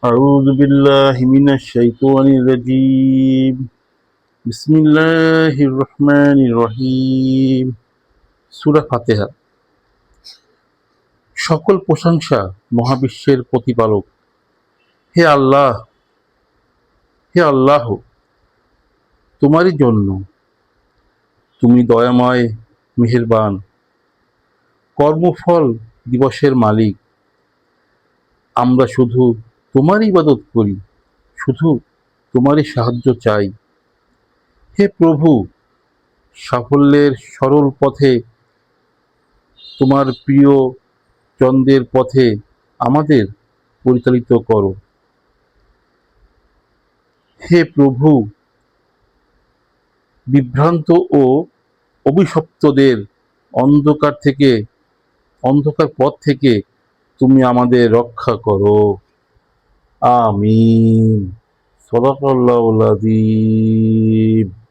أعوذ بالله من الشيطان الرجيم بسم الله الرحمن الرحيم সূরা ফাতিহা। সকল প্রশংসা মহাবিশ্বের প্রতিপালক। হে আল্লাহ, হে আল্লাহ, তোমারই জন্য। তুমি দয়াময়, মেহেরবান, কর্মফল দিবসের মালিক। আমরা শুধু তোমারই ইবাদত করি, শুধু তোমারই সাহায্য চাই। হে প্রভু, সাফল্যের সরল পথে, তোমার প্রিয় চন্দ্রের পথে আমাদের পরিচালিত করো। হে প্রভু, বিভ্রান্ত ও অভিশপ্তদের অন্ধকার পথ থেকে তুমি আমাদের রক্ষা করো। আমিন। সাদাকাল্লাহুল আযীম।